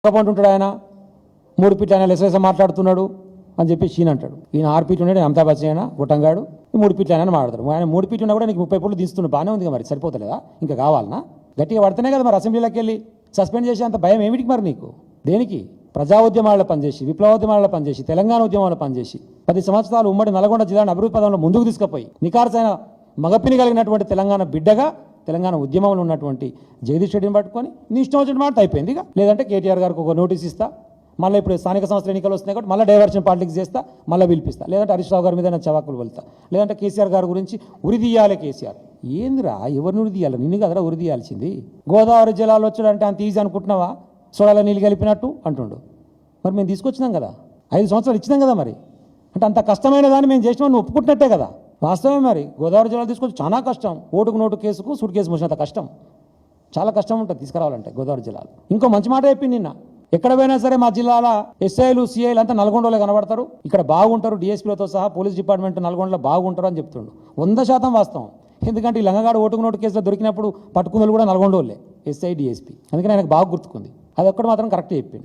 ఉంటాడు ఆయన 3 ఫీట్లు ఆయన లెసలేస మాట్లాడుతున్నాడు అని చెప్పి షీన్ అంటాడు. ఈయన 6 ఫీట్లు ఉన్నాడు, అమితాబ్ బచ్చన్ అయినా గుట్టంగాడు 3 ఫీట్లు ఆయన మాట్లాడతాడు. ఆయన 3 ఫీట్లు ఉన్నా కూడా నీకు 30 ఫీట్లు తీస్తున్నాడు, బాగానే ఉంది మరి, సరిపోతలేదా? ఇంకా కావాలనా? గట్టిగా పడితేనే కదా మరి అసెంబ్లీలోకి వెళ్ళి సస్పెండ్ చేసే అంత భయం ఏమిటికి మరి నీకు? దేనికి? ప్రజా ఉద్యమాల్లో పనిచేసి, విప్లవోద్యమాల్లో పనిచేసి, తెలంగాణ ఉద్యమాల్లో పనిచేసి 10 సంవత్సరాలు ఉమ్మడి నల్గొండ జిల్లాను అభివృద్ధి పదంలో ముందుకు తీసుకుపోయి నికార్సైన మగపిని కలిగినటువంటి తెలంగాణ బిడ్డగా తెలంగాణ ఉద్యమంలో ఉన్నటువంటి జగదీష్ రెడ్డిని పట్టుకొని నీ ఇష్టం వచ్చిన మాట అయిపోయింది. ఇక లేదంటే కేటీఆర్ గారికి ఒక నోటీస్ ఇస్తా, మళ్ళీ ఇప్పుడు స్థానిక సంస్థల ఎన్నికలు వస్తున్నాయి కాబట్టి మళ్ళీ డైవర్షన్ పాలిటిక్స్ చేస్తా, మళ్ళీ పిలిపిస్తా, లేదంటే హరీష్ రావు గారి మీద నా చవాకులు వెళ్తా, లేదంటే కేసీఆర్ గారి గురించి ఉరిదీయాలి. కేసీఆర్ ఏందిరా, ఎవరిని ఉరిదీయాలి? నిన్ను కదరా ఉరిదీయాల్సింది. గోదావరి జలాలు వచ్చాడంటే అంత ఈజీ అనుకుంటున్నావా? సోడాల నీళ్ళు కలిపినట్టు అంటుండు. మరి మేము తీసుకొచ్చినాం కదా, 5 సంవత్సరాలు ఇచ్చినాం కదా, మరి అంటే అంత కష్టమైన దాన్ని మేము చేసినా నువ్వు ఒప్పుకుంటున్నట్టే కదా. వాస్తవమే మరి, గోదావరి జిల్లాలో తీసుకొచ్చి చాలా కష్టం. ఓటుకు నోటు కేసుకు సూట్ కేసు మోసినంత కష్టం, చాలా కష్టం ఉంటుంది తీసుకురావాలంటే గోదావరి జిల్లాలో. ఇంకో మంచి మాట చెప్పింది నిన్న, ఎక్కడ పోయినా సరే మా జిల్లాల ఎస్ఐలు సిఐలు అంతా నల్గొండలో కనబడతారు, ఇక్కడ బాగుంటారు, డిఎస్పీలతో సహా పోలీస్ డిపార్ట్మెంట్ నల్గొండలో బాగుంటారు అని చెప్తుండు. 100% వాస్తవం. ఎందుకంటే ఈ లంగగాడు ఓటుకు నోటు కేసులో దొరికినప్పుడు పట్టుకున్నలు కూడా నల్గొండోళ్ళే, ఎస్ఐ డిఎస్పీ. అందుకని ఆయనకు బాగా గుర్తుకుంది. అది ఒక్కటి మాత్రం కరెక్ట్ చెప్పింది.